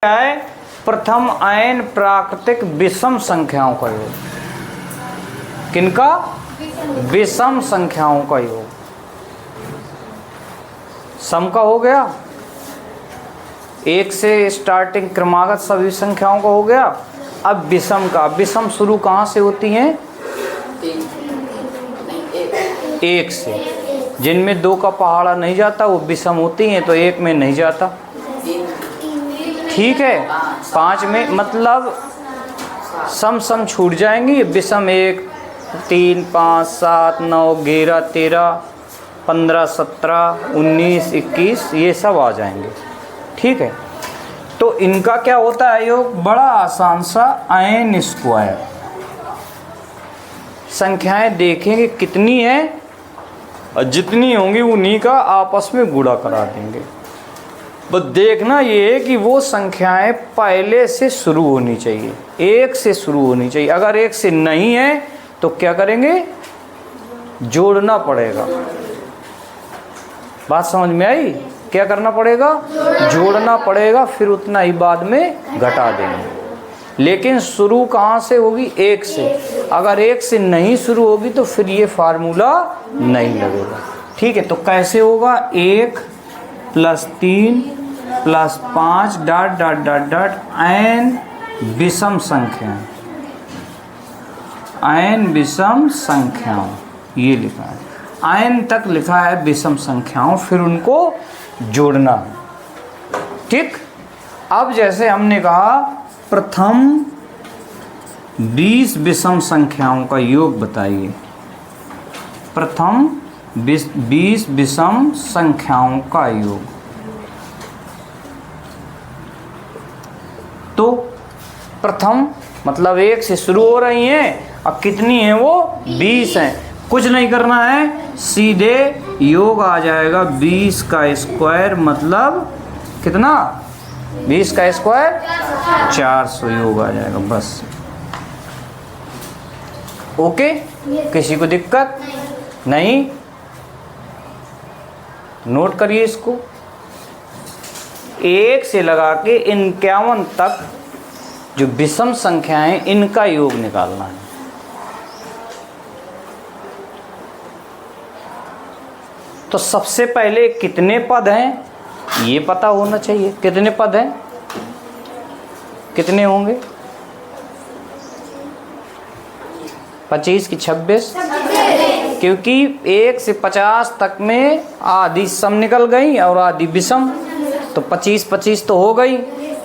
क्या है? प्रथम n प्राकृतिक विषम संख्याओं का योग। किनका? विषम संख्याओं का योग। सम का हो गया, एक से स्टार्टिंग क्रमागत सभी संख्याओं का हो गया। अब विषम का, विषम शुरू कहाँ से होती हैं? एक से। जिनमें दो का पहाड़ा नहीं जाता वो विषम होती हैं, तो एक में नहीं जाता। ठीक है, पाँच में मतलब सम सम छूट जाएंगी। विषम 1, 3, 5, 7, 9, 11, 13, 15, 17, 19, 21 ये सब आ जाएंगे। ठीक है, तो इनका क्या होता है योग? बड़ा आसान सा n स्क्वायर। संख्याएं देखेंगे कितनी है और जितनी होंगी उन्हीं का आपस में गुणा करा देंगे। बस देखना ये है कि वो संख्याएं पहले से शुरू होनी चाहिए, एक से शुरू होनी चाहिए। अगर एक से नहीं है तो क्या करेंगे? जोड़ना पड़ेगा। बात समझ में आई? क्या करना पड़ेगा? जोड़ना पड़ेगा, फिर उतना ही बाद में घटा देंगे। लेकिन शुरू कहाँ से होगी? एक से। अगर एक से नहीं शुरू होगी तो फिर ये फार्मूला नहीं लगेगा। ठीक है, तो कैसे होगा? 1 + 3 + 5 ... n विषम संख्याएं, n विषम संख्याओं, ये लिखा है। n तक लिखा है विषम संख्याओं, फिर उनको जोड़ना है। ठीक, अब जैसे हमने कहा प्रथम 20 विषम संख्याओं का योग बताइए। प्रथम 20 विषम संख्याओं का योग। तो प्रथम मतलब एक से शुरू हो रही हैं, अब कितनी हैं वो? 20 हैं। कुछ नहीं करना है, सीधे योग आ जाएगा 20 का स्क्वायर, मतलब कितना? 20 का स्क्वायर 400 योग आ जाएगा। बस ओके, किसी को दिक्कत नहीं? नोट करिए इसको। 1 से लगा के 51 तक जो विषम संख्याएं, इनका योग निकालना है। तो सबसे पहले कितने पद हैं ये पता होना चाहिए। कितने पद हैं? कितने होंगे? 25 की 26, क्योंकि 1 से 50 तक में आधी सम निकल गई और आधी विषम, तो 25 तो हो गई।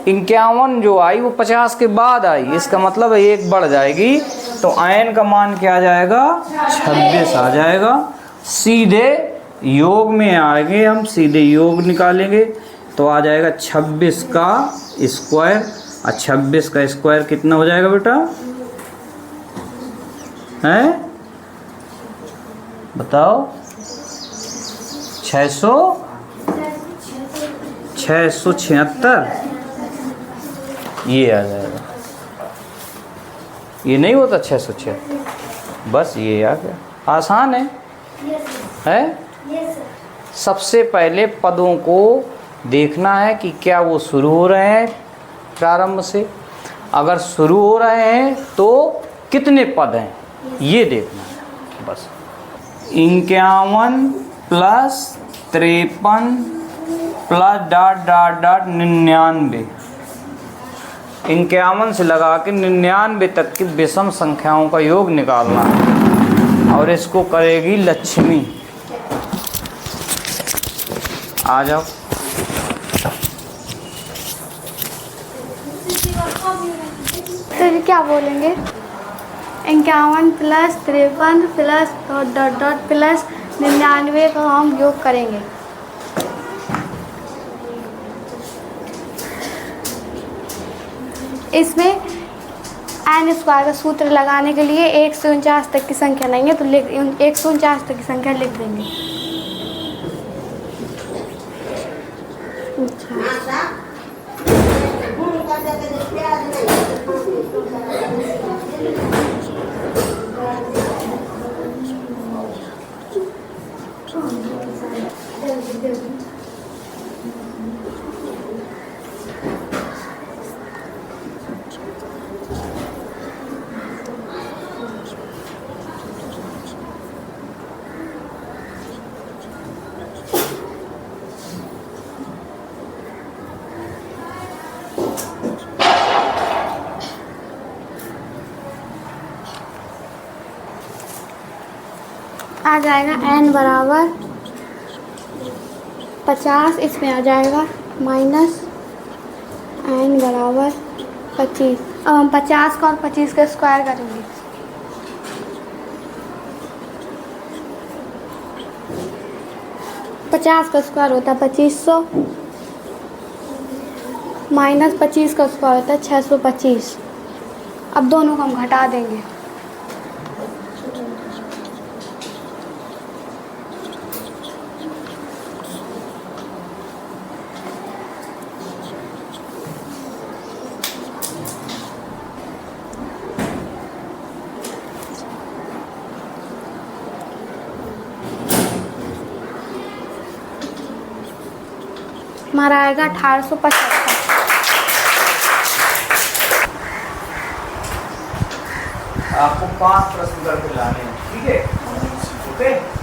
51 जो आई वो 50 के बाद आई, इसका मतलब एक बढ़ जाएगी, तो n का मान क्या आ जाएगा? 26 आ जाएगा। सीधे योग में आएंगे हम, सीधे योग निकालेंगे तो आ जाएगा 26 का स्क्वायर। और 26 का स्क्वायर कितना हो जाएगा बेटा? हैं बताओ? 676 ये आ जाएगा। ये नहीं होता 676, बस ये आ गया। आसान है, है? सबसे पहले पदों को देखना है कि क्या वो शुरू हो रहे हैं प्रारंभ से। अगर शुरू हो रहे हैं तो कितने पद हैं ये देखना है बस। 51 + 53 + ... 99। 51 से लगा के 99 तक की विषम संख्याओं का योग निकालना है, और इसको करेगी लक्ष्मी। आ जाओ। तो क्या बोलेंगे? 51 + 53 + ... + 99 का हम योग करेंगे। इसमें n स्क्वायर का सूत्र लगाने के लिए 1 से 49 तक की संख्या लेंगे, तो 1 से 49 तक की संख्या लिख देंगे। आ जाएगा n बराबर 50, इसमें आ जाएगा माइनस n बराबर 25। अब हम 50 का और 25 का स्क्वायर करेंगे। पचास का स्क्वायर होता है 2500, माइनस 25 का स्क्वायर होता है 625। अब दोनों को हम घटा देंगे। हमारा आएगा 1875। आपको 5 प्रश्न करके लाने हैं, ठीक है? ओके।